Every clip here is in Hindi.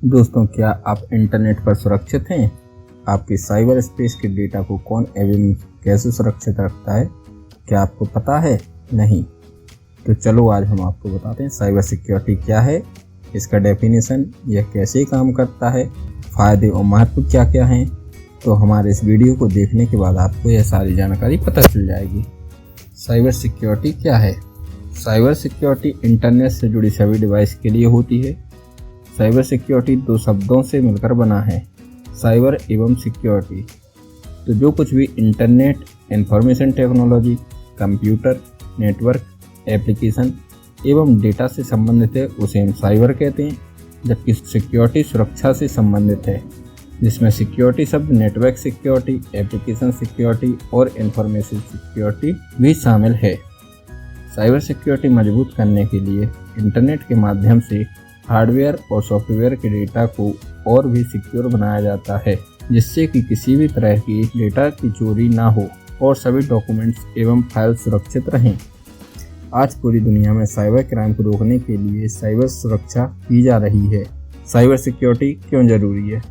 दोस्तों, क्या आप इंटरनेट पर सुरक्षित हैं? आपके साइबर स्पेस के डेटा को कौन एवं कैसे सुरक्षित रखता है, क्या आपको पता है? नहीं तो चलो आज हम आपको बताते हैं साइबर सिक्योरिटी क्या है, इसका डेफिनेशन, यह कैसे काम करता है, फ़ायदे और महत्व क्या क्या हैं। तो हमारे इस वीडियो को देखने के बाद आपको यह सारी जानकारी पता चल जाएगी। साइबर सिक्योरिटी क्या है? साइबर सिक्योरिटी इंटरनेट से जुड़ी सभी डिवाइस के लिए होती है। साइबर सिक्योरिटी दो शब्दों से मिलकर बना है, साइबर एवं सिक्योरिटी। तो जो कुछ भी internet, information technology, computer, network, application एवं डेटा से संबंधित है उसे हम साइबर कहते हैं, जबकि सिक्योरिटी सुरक्षा से संबंधित है, जिसमें सिक्योरिटी शब्द नेटवर्क सिक्योरिटी, एप्लीकेशन सिक्योरिटी और इंफॉर्मेशन सिक्योरिटी भी शामिल है। साइबर सिक्योरिटी मजबूत करने के लिए इंटरनेट के माध्यम से हार्डवेयर और सॉफ्टवेयर के डेटा को और भी सिक्योर बनाया जाता है, जिससे कि किसी भी तरह की डेटा की चोरी ना हो और सभी डॉक्यूमेंट्स एवं फाइल सुरक्षित रहें। आज पूरी दुनिया में साइबर क्राइम को रोकने के लिए साइबर सुरक्षा की जा रही है। साइबर सिक्योरिटी क्यों जरूरी है?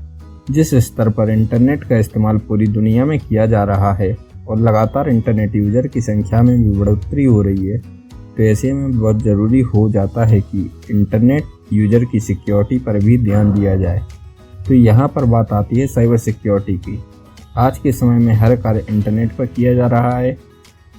जिस स्तर पर इंटरनेट का इस्तेमाल पूरी दुनिया में किया जा रहा है और लगातार इंटरनेट यूजर की संख्या में भी बढ़ोतरी हो रही है, तो ऐसे में बहुत ज़रूरी हो जाता है कि इंटरनेट यूजर की सिक्योरिटी पर भी ध्यान दिया जाए। तो यहाँ पर बात आती है साइबर सिक्योरिटी की। आज के समय में हर कार्य इंटरनेट पर किया जा रहा है,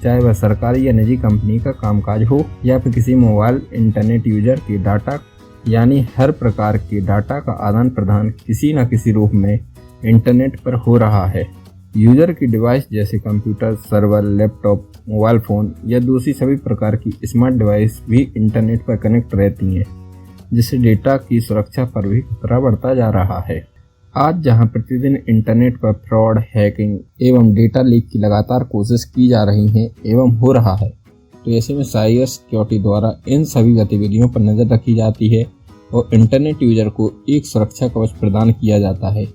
चाहे वह सरकारी या निजी कंपनी का कामकाज हो या फिर किसी मोबाइल इंटरनेट यूजर के डाटा, यानी हर प्रकार के डाटा का आदान प्रदान किसी न किसी रूप में इंटरनेट पर हो रहा है। यूजर की डिवाइस जैसे computer, server, laptop, mobile phone या दूसरी सभी प्रकार की स्मार्ट डिवाइस भी इंटरनेट पर कनेक्ट रहती हैं, जिससे डेटा की सुरक्षा पर भी खतरा बढ़ता जा रहा है। आज जहां प्रतिदिन इंटरनेट पर फ्रॉड, हैकिंग एवं डेटा लीक की लगातार कोशिश की जा रही है एवं हो रहा है, तो ऐसे में साइबर सिक्योरिटी द्वारा इन सभी गतिविधियों पर नज़र रखी जाती है और इंटरनेट यूजर को एक सुरक्षा कवच प्रदान किया जाता है,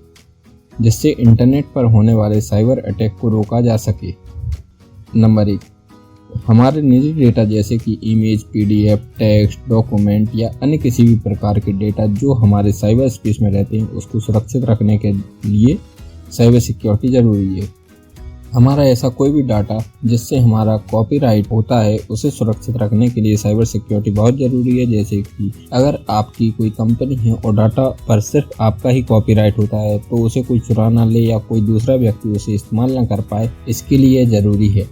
जिससे इंटरनेट पर होने वाले साइबर अटैक को रोका जा सके। नंबर 1, हमारे निजी डेटा जैसे कि इमेज, पीडीएफ, टेक्स्ट, डॉक्यूमेंट या अन्य किसी भी प्रकार के डेटा जो हमारे साइबर स्पेस में रहते हैं, उसको सुरक्षित रखने के लिए साइबर सिक्योरिटी ज़रूरी है। हमारा ऐसा कोई भी डाटा जिससे हमारा कॉपीराइट होता है, उसे सुरक्षित रखने के लिए साइबर सिक्योरिटी बहुत ज़रूरी है। जैसे कि अगर आपकी कोई कंपनी है और डाटा पर सिर्फ आपका ही कॉपीराइट होता है, तो उसे कोई चुरा ना ले या कोई दूसरा व्यक्ति उसे इस्तेमाल ना कर पाए, इसके लिए ज़रूरी है।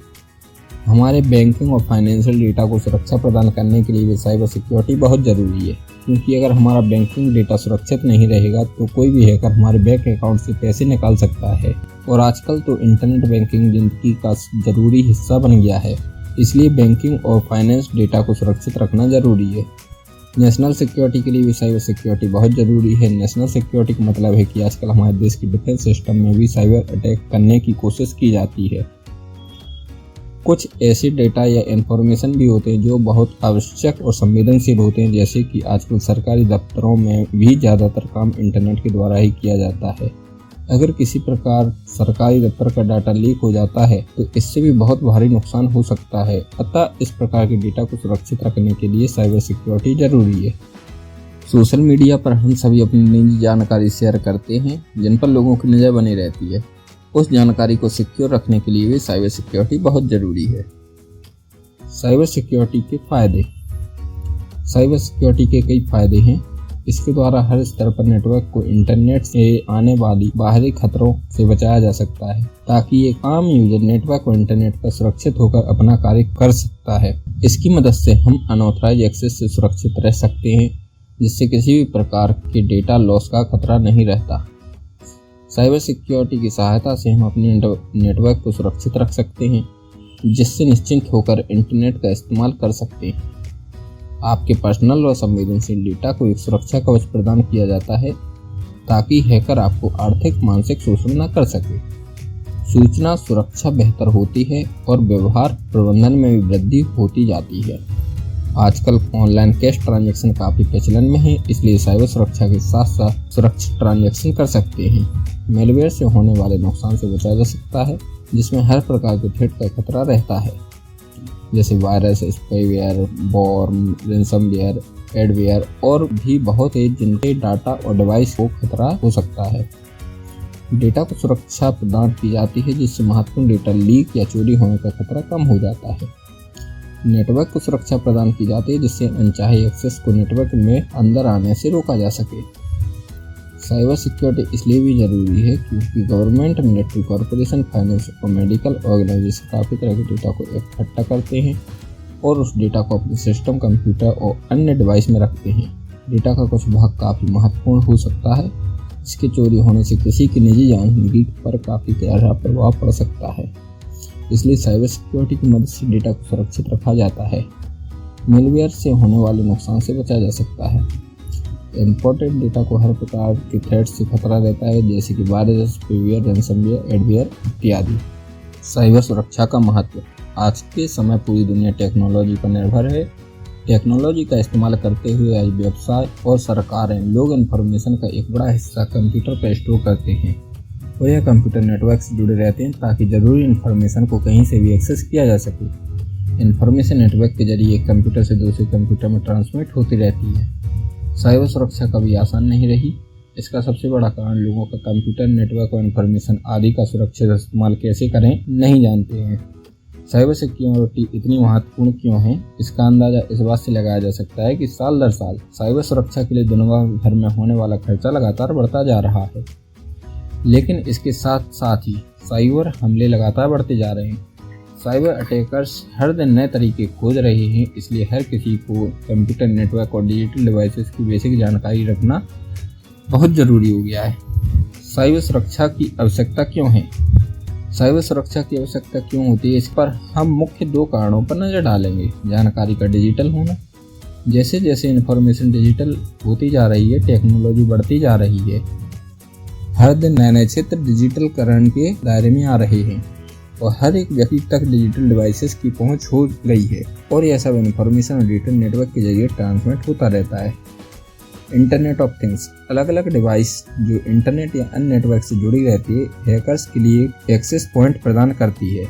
हमारे बैंकिंग और फाइनेंशियल डेटा को सुरक्षा प्रदान करने के लिए भी साइबर सिक्योरिटी बहुत ज़रूरी है, क्योंकि अगर हमारा बैंकिंग डेटा सुरक्षित नहीं रहेगा तो कोई भी हैकर हमारे बैंक अकाउंट से पैसे निकाल सकता है। और आजकल तो इंटरनेट बैंकिंग ज़िंदगी का ज़रूरी हिस्सा बन गया है, इसलिए बैंकिंग और फाइनेंस डेटा को सुरक्षित रखना ज़रूरी है। नेशनल सिक्योरिटी के लिए भी साइबर सिक्योरिटी बहुत ज़रूरी है। नेशनल सिक्योरिटी का मतलब है कि आजकल हमारे देश की डिफेंस सिस्टम में भी साइबर अटैक करने की कोशिश की जाती है। कुछ ऐसे डेटा या इन्फॉर्मेशन भी होते हैं जो बहुत आवश्यक और संवेदनशील होते हैं, जैसे कि आजकल सरकारी दफ्तरों में भी ज़्यादातर काम इंटरनेट के द्वारा ही किया जाता है। अगर किसी प्रकार सरकारी दफ्तर का डाटा लीक हो जाता है तो इससे भी बहुत भारी नुकसान हो सकता है। अतः इस प्रकार के डेटा को सुरक्षित रखने के लिए साइबर सिक्योरिटी ज़रूरी है। सोशल मीडिया पर हम सभी अपनी निजी जानकारी शेयर करते हैं, जिन पर लोगों की नज़र बनी रहती है। उस जानकारी को सिक्योर रखने के लिए भी साइबर सिक्योरिटी बहुत ज़रूरी है। साइबर सिक्योरिटी के फ़ायदे। साइबर सिक्योरिटी के कई फ़ायदे हैं। इसके द्वारा हर स्तर पर नेटवर्क को इंटरनेट से आने वाली बाहरी खतरों से बचाया जा सकता है, ताकि एक आम यूजर नेटवर्क और इंटरनेट पर सुरक्षित होकर अपना कार्य कर सकता है। इसकी मदद से हम अनऑथराइज एक्सेस से सुरक्षित रह सकते हैं, जिससे किसी भी प्रकार के डेटा लॉस का खतरा नहीं रहता। साइबर सिक्योरिटी की सहायता से हम अपने नेटवर्क को सुरक्षित रख सकते हैं, जिससे निश्चिंत होकर इंटरनेट का इस्तेमाल कर सकते हैं। आपके पर्सनल और संवेदनशील डेटा को एक सुरक्षा कवच प्रदान किया जाता है, ताकि हैकर आपको आर्थिक, मानसिक शोषण न कर सके। सूचना सुरक्षा बेहतर होती है और व्यवहार प्रबंधन में भी वृद्धि होती जाती है। आजकल ऑनलाइन कैश ट्रांजैक्शन काफ़ी प्रचलन में है, इसलिए साइबर सुरक्षा के साथ साथ सुरक्षित ट्रांजैक्शन कर सकते हैं। मेलवेयर से होने वाले नुकसान से बचा जा सकता है, जिसमें हर प्रकार के थ्रेट का खतरा रहता है। जैसे virus, spyware, worm, ransomware, adware और भी बहुत है जिनके डाटा और डिवाइस को खतरा हो सकता है। डेटा को सुरक्षा प्रदान की जाती है जिससे महत्वपूर्ण डेटा लीक या चोरी होने का खतरा कम हो जाता है। नेटवर्क को सुरक्षा प्रदान की जाती है जिससे अनचाहे एक्सेस को नेटवर्क में अंदर आने से रोका जा सके। साइबर सिक्योरिटी इसलिए भी जरूरी है क्योंकि गवर्नमेंट, मिलिट्री, कॉरपोरेशन, फाइनेंस और मेडिकल ऑर्गेनाइजेशन काफ़ी तरह के डेटा को इकट्ठा करते हैं और उस डेटा को अपने सिस्टम, कंप्यूटर और अन्य डिवाइस में रखते हैं। डेटा का कुछ भाग काफ़ी महत्वपूर्ण हो सकता है, इसके चोरी होने से किसी की निजी जानकारी पर काफ़ी गहरा प्रभाव पड़ सकता है। इसलिए साइबर सिक्योरिटी की मदद से डेटा को सुरक्षित रखा जाता है। मेलवेयर से होने वाले नुकसान से बचा जा सकता है। इम्पोर्टेंट डेटा को हर प्रकार के थ्रेट से खतरा रहता है जैसे कि वायरस, स्पाईवेयर, रैनसमवेयर, एडवेयर इत्यादि। साइबर सुरक्षा का महत्व। आज के समय पूरी दुनिया टेक्नोलॉजी पर निर्भर है। टेक्नोलॉजी का इस्तेमाल करते हुए आज व्यवसाय और सरकारें लोग इन्फॉर्मेशन का एक बड़ा हिस्सा कंप्यूटर पर स्टोर करते हैं और यह कंप्यूटर नेटवर्क से जुड़े रहते हैं ताकि ज़रूरी इन्फॉर्मेशन को कहीं से भी एक्सेस किया जा सके। इन्फॉर्मेशन नेटवर्क के जरिए एक कंप्यूटर से दूसरे कंप्यूटर में ट्रांसमिट होती रहती है। साइबर सुरक्षा कभी आसान नहीं रही। इसका सबसे बड़ा कारण लोगों का कंप्यूटर, नेटवर्क और इन्फॉर्मेशन आदि का सुरक्षित इस्तेमाल कैसे करें नहीं जानते हैं। साइबर सिक्योरिटी इतनी महत्वपूर्ण क्यों है, इसका अंदाज़ा इस बात से लगाया जा सकता है कि साल दर साल साइबर सुरक्षा के लिए दुनिया भर में होने वाला खर्चा लगातार बढ़ता जा रहा है, लेकिन इसके साथ साथ ही साइबर हमले लगातार बढ़ते जा रहे हैं। साइबर अटैकर्स हर दिन नए तरीके खोज रहे हैं, इसलिए हर किसी को कंप्यूटर, नेटवर्क और डिजिटल डिवाइसेस की बेसिक जानकारी रखना बहुत ज़रूरी हो गया है। साइबर सुरक्षा की आवश्यकता क्यों है? साइबर सुरक्षा की आवश्यकता क्यों होती है, इस पर हम मुख्य 2 कारणों पर नज़र डालेंगे। जानकारी का डिजिटल होना। जैसे जैसे इन्फॉर्मेशन डिजिटल होती जा रही है, टेक्नोलॉजी बढ़ती जा रही है, हर दिन नए नए क्षेत्र डिजिटलकरण के दायरे में आ रहे हैं और हर एक व्यक्ति तक डिजिटल डिवाइसेस की पहुंच हो गई है और यह सब इन्फॉर्मेशन डिजिटल नेटवर्क के जरिए ट्रांसमिट होता रहता है। Internet of things. अलग अलग डिवाइस जो इंटरनेट या अन्य नेटवर्क से जुड़ी रहती है, हैकर्स के लिए एक्सेस पॉइंट प्रदान करती है।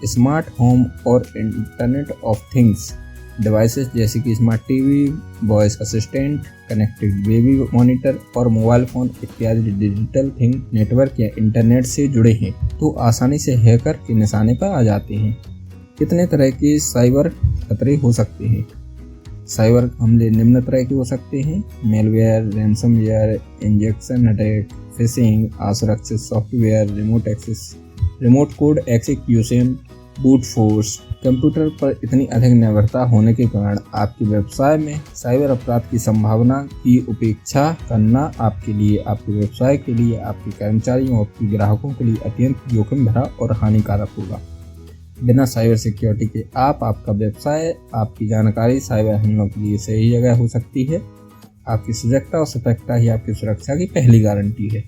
स्मार्ट होम और इंटरनेट ऑफ थिंग्स डिवाइसेस जैसे कि smart TV, voice assistant, connected baby monitor और मोबाइल फ़ोन इत्यादि डिजिटल थिंग नेटवर्क या इंटरनेट से जुड़े हैं तो आसानी से हैकर के निशाने पर आ जाते हैं। कितने तरह के साइबर खतरे हो सकते हैं? साइबर हमले निम्न तरह के हो सकते हैं: malware, ransomware, injection attack, phishing, असुरक्षित software, remote access, remote code execution, brute force. Computer पर इतनी अधिक निर्भरता होने के कारण आपके व्यवसाय में साइबर अपराध की संभावना की उपेक्षा करना आपके लिए, आपके व्यवसाय के लिए, आपके कर्मचारियों और आपके ग्राहकों के लिए अत्यंत जोखिम भरा और हानिकारक होगा। बिना साइबर सिक्योरिटी के आपका व्यवसाय, आपकी जानकारी साइबर हमलों के लिए सही जगह हो सकती है। आपकी सजगता और सतर्कता ही आपकी सुरक्षा की पहली गारंटी है।